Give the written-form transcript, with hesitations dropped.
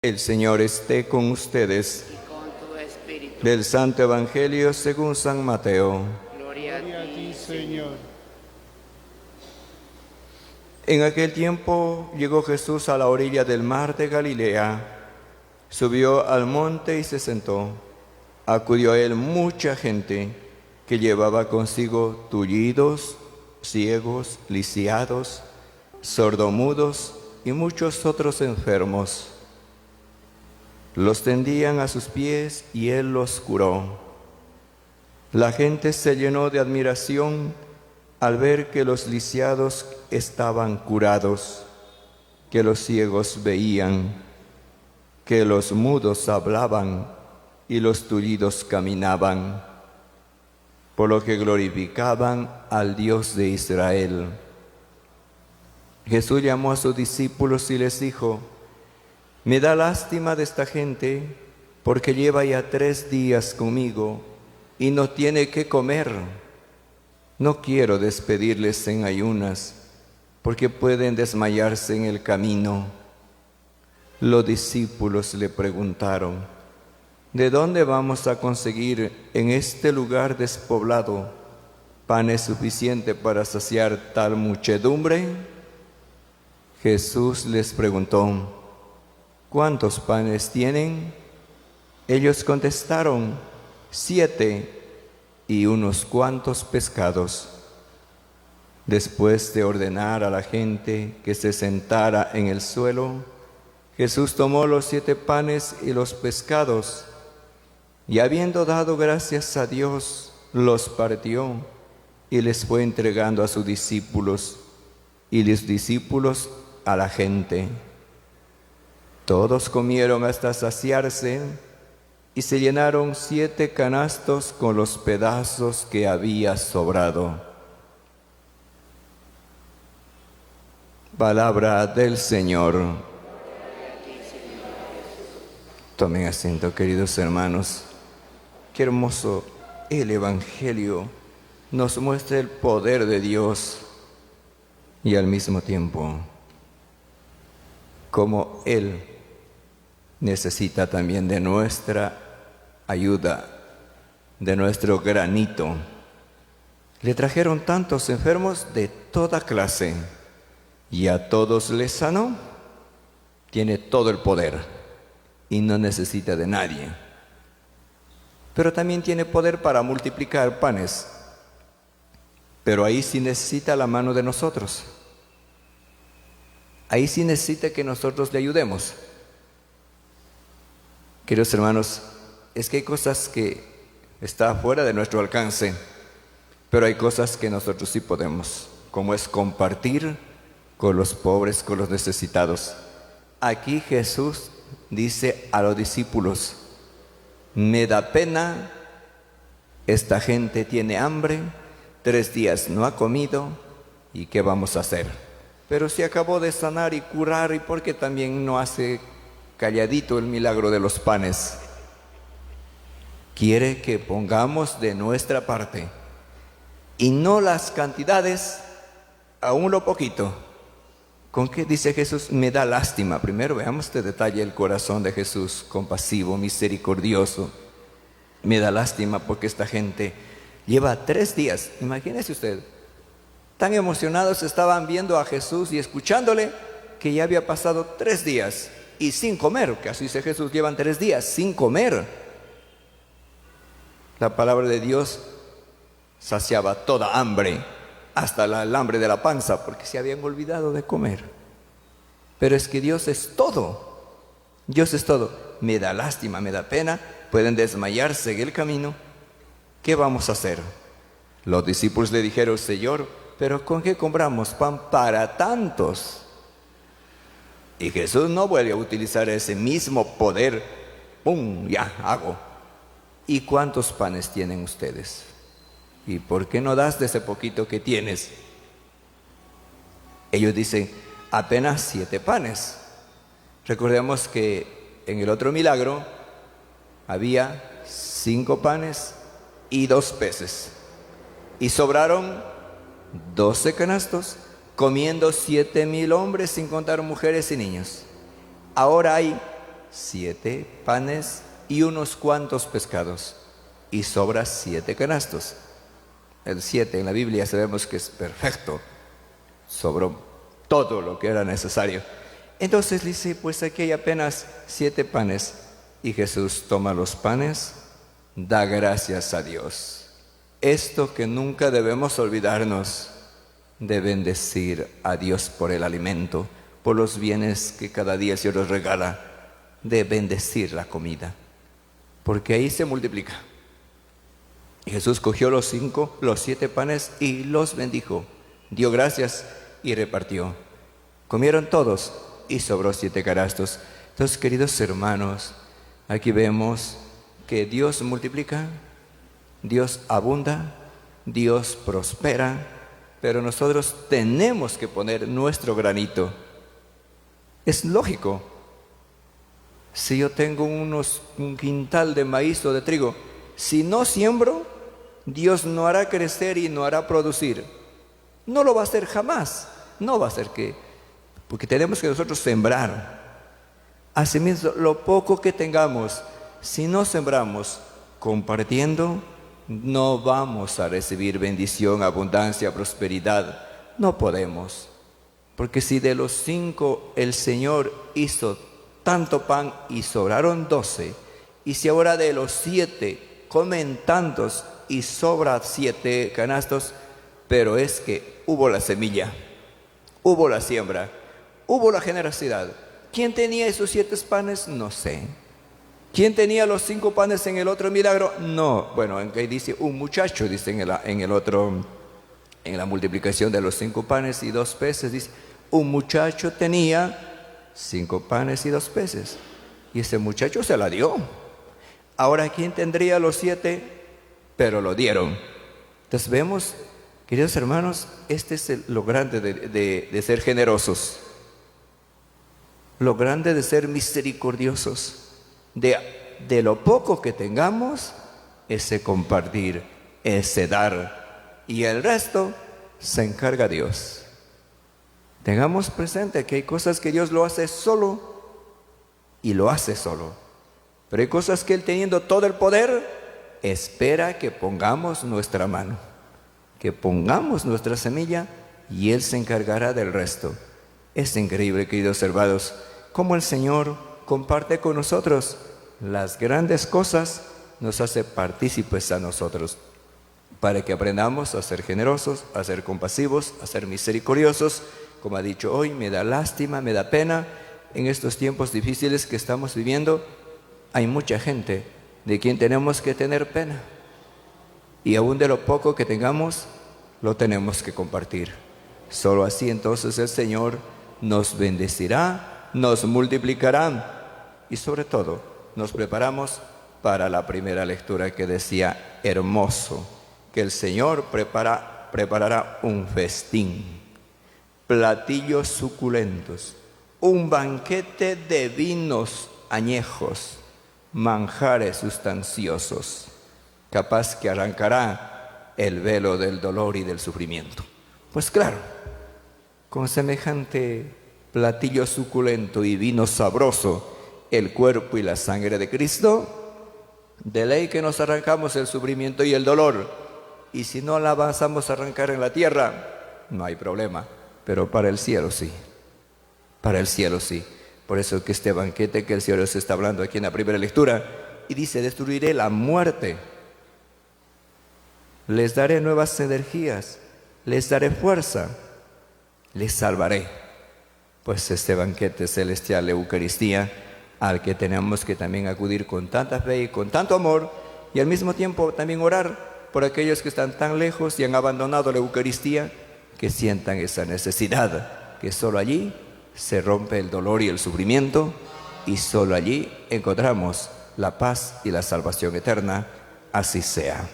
El Señor esté con ustedes. Y con tu espíritu. Del Santo Evangelio según San Mateo. Gloria a ti, Señor. En aquel tiempo llegó Jesús a la orilla del mar de Galilea. Subió al monte y se sentó. Acudió a él mucha gente que llevaba consigo tullidos, ciegos, lisiados, sordomudos y muchos otros enfermos. Los tendían a sus pies y él los curó. La gente se llenó de admiración al ver que los lisiados estaban curados, que los ciegos veían, que los mudos hablaban y los tullidos caminaban, por lo que glorificaban al Dios de Israel. Jesús llamó a sus discípulos y les dijo: me da lástima de esta gente, porque lleva ya 3 días conmigo y no tiene qué comer. No quiero despedirles en ayunas, porque pueden desmayarse en el camino. Los discípulos le preguntaron: ¿de dónde vamos a conseguir en este lugar despoblado panes suficientes para saciar tal muchedumbre? Jesús les preguntó: ¿cuántos panes tienen? Ellos contestaron: 7 y unos cuantos pescados. Después de ordenar a la gente que se sentara en el suelo, Jesús tomó los 7 panes y los pescados, y habiendo dado gracias a Dios, los partió y les fue entregando a sus discípulos, y los discípulos a la gente. Todos comieron hasta saciarse y se llenaron 7 canastos con los pedazos que había sobrado. Palabra del Señor. Tomen asiento, queridos hermanos. Qué hermoso el Evangelio nos muestra el poder de Dios y al mismo tiempo como Él necesita también de nuestra ayuda, de nuestro granito. Le trajeron tantos enfermos de toda clase y a todos les sanó. Tiene todo el poder y no necesita de nadie. Pero también tiene poder para multiplicar panes. Pero ahí sí necesita la mano de nosotros. Ahí sí necesita que nosotros le ayudemos. Queridos hermanos, es que hay cosas que están fuera de nuestro alcance, pero hay cosas que nosotros sí podemos, como es compartir con los pobres, con los necesitados. Aquí Jesús dice a los discípulos: me da pena, esta gente tiene hambre, 3 días no ha comido, ¿y qué vamos a hacer? Pero si acabó de sanar y curar, ¿y por qué también no hace calladito el milagro de los panes? Quiere que pongamos de nuestra parte, y no las cantidades, aún lo poquito. ¿Con qué dice Jesús? Me da lástima. Primero veamos este detalle, el corazón de Jesús, compasivo, misericordioso. Me da lástima porque esta gente lleva 3 días, imagínese usted, tan emocionados estaban viendo a Jesús y escuchándole, que ya había pasado 3 días y sin comer, que así dice Jesús, llevan 3 días sin comer. La palabra de Dios saciaba toda hambre, hasta el hambre de la panza, porque se habían olvidado de comer. Pero es que Dios es todo. Dios es todo. Me da lástima, me da pena, pueden desmayarse en el camino. ¿Qué vamos a hacer? Los discípulos le dijeron: Señor, ¿pero con qué compramos pan para tantos? Y Jesús no vuelve a utilizar ese mismo poder. ¡Pum! Ya, hago. ¿Y cuántos panes tienen ustedes? ¿Y por qué no das de ese poquito que tienes? Ellos dicen: apenas 7 panes. Recordemos que en el otro milagro había 5 panes y 2 peces. Y sobraron 12 canastos, comiendo 7,000 hombres, sin contar mujeres y niños. Ahora hay 7 panes y unos cuantos pescados, y sobra 7 canastos. El 7 en la Biblia sabemos que es perfecto, sobró todo lo que era necesario. Entonces dice, pues aquí hay apenas 7 panes, y Jesús toma los panes, da gracias a Dios. Esto que nunca debemos olvidarnos, de bendecir a Dios por el alimento, por los bienes que cada día el Señor nos regala, de bendecir la comida, porque ahí se multiplica. Y Jesús cogió los 7 panes y los bendijo, dio gracias y repartió. Comieron todos y sobró 7 canastos. Entonces, queridos hermanos, aquí vemos que Dios multiplica, Dios abunda, Dios prospera, pero nosotros tenemos que poner nuestro granito. Es lógico. Si yo tengo un quintal de maíz o de trigo, si no siembro, Dios no hará crecer y no hará producir. No lo va a hacer jamás. No va a hacer porque tenemos que nosotros sembrar. Asimismo, lo poco que tengamos, si no sembramos compartiendo, no vamos a recibir bendición, abundancia, prosperidad. No podemos. Porque si de los 5 el Señor hizo tanto pan y sobraron 12, y si ahora de los 7 comen tantos y sobra 7 canastos, pero es que hubo la semilla, hubo la siembra, hubo la generosidad. ¿Quién tenía esos 7 panes? No sé. ¿Quién tenía los 5 panes en el otro milagro? No. Bueno, aquí dice un muchacho, dice en la multiplicación de los 5 panes y 2 peces, dice, un muchacho tenía 5 panes y 2 peces. Y ese muchacho se la dio. Ahora, ¿quién tendría los 7? Pero lo dieron. Entonces vemos, queridos hermanos, este es lo grande de ser generosos. Lo grande de ser misericordiosos. De lo poco que tengamos, ese compartir, ese dar. Y el resto se encarga Dios. Tengamos presente que hay cosas que Dios lo hace solo y lo hace solo. Pero hay cosas que Él, teniendo todo el poder, espera que pongamos nuestra mano, que pongamos nuestra semilla y Él se encargará del resto. Es increíble, queridos hermanos, cómo el Señor comparte con nosotros las grandes cosas, nos hace partícipes a nosotros, para que aprendamos a ser generosos, a ser compasivos, a ser misericordiosos. Como ha dicho hoy, me da lástima, me da pena, en estos tiempos difíciles que estamos viviendo, hay mucha gente de quien tenemos que tener pena. Y aún de lo poco que tengamos, lo tenemos que compartir. Solo así entonces el Señor nos bendecirá, nos multiplicará y sobre todo nos preparamos para la primera lectura que decía, hermoso, que el Señor preparará un festín, platillos suculentos, un banquete de vinos añejos, manjares sustanciosos, capaz que arrancará el velo del dolor y del sufrimiento. Pues claro, con semejante platillo suculento y vino sabroso, el cuerpo y la sangre de Cristo, de ley que nos arrancamos el sufrimiento y el dolor. Y si no la avanzamos a arrancar en la tierra, no hay problema. Pero para el cielo sí. Para el cielo sí. Por eso que este banquete que el Señor nos está hablando aquí en la primera lectura, y dice, destruiré la muerte. Les daré nuevas energías. Les daré fuerza. Les salvaré. Pues este banquete celestial, la Eucaristía, al que tenemos que también acudir con tanta fe y con tanto amor, y al mismo tiempo también orar por aquellos que están tan lejos y han abandonado la Eucaristía, que sientan esa necesidad, que solo allí se rompe el dolor y el sufrimiento, y solo allí encontramos la paz y la salvación eterna. Así sea.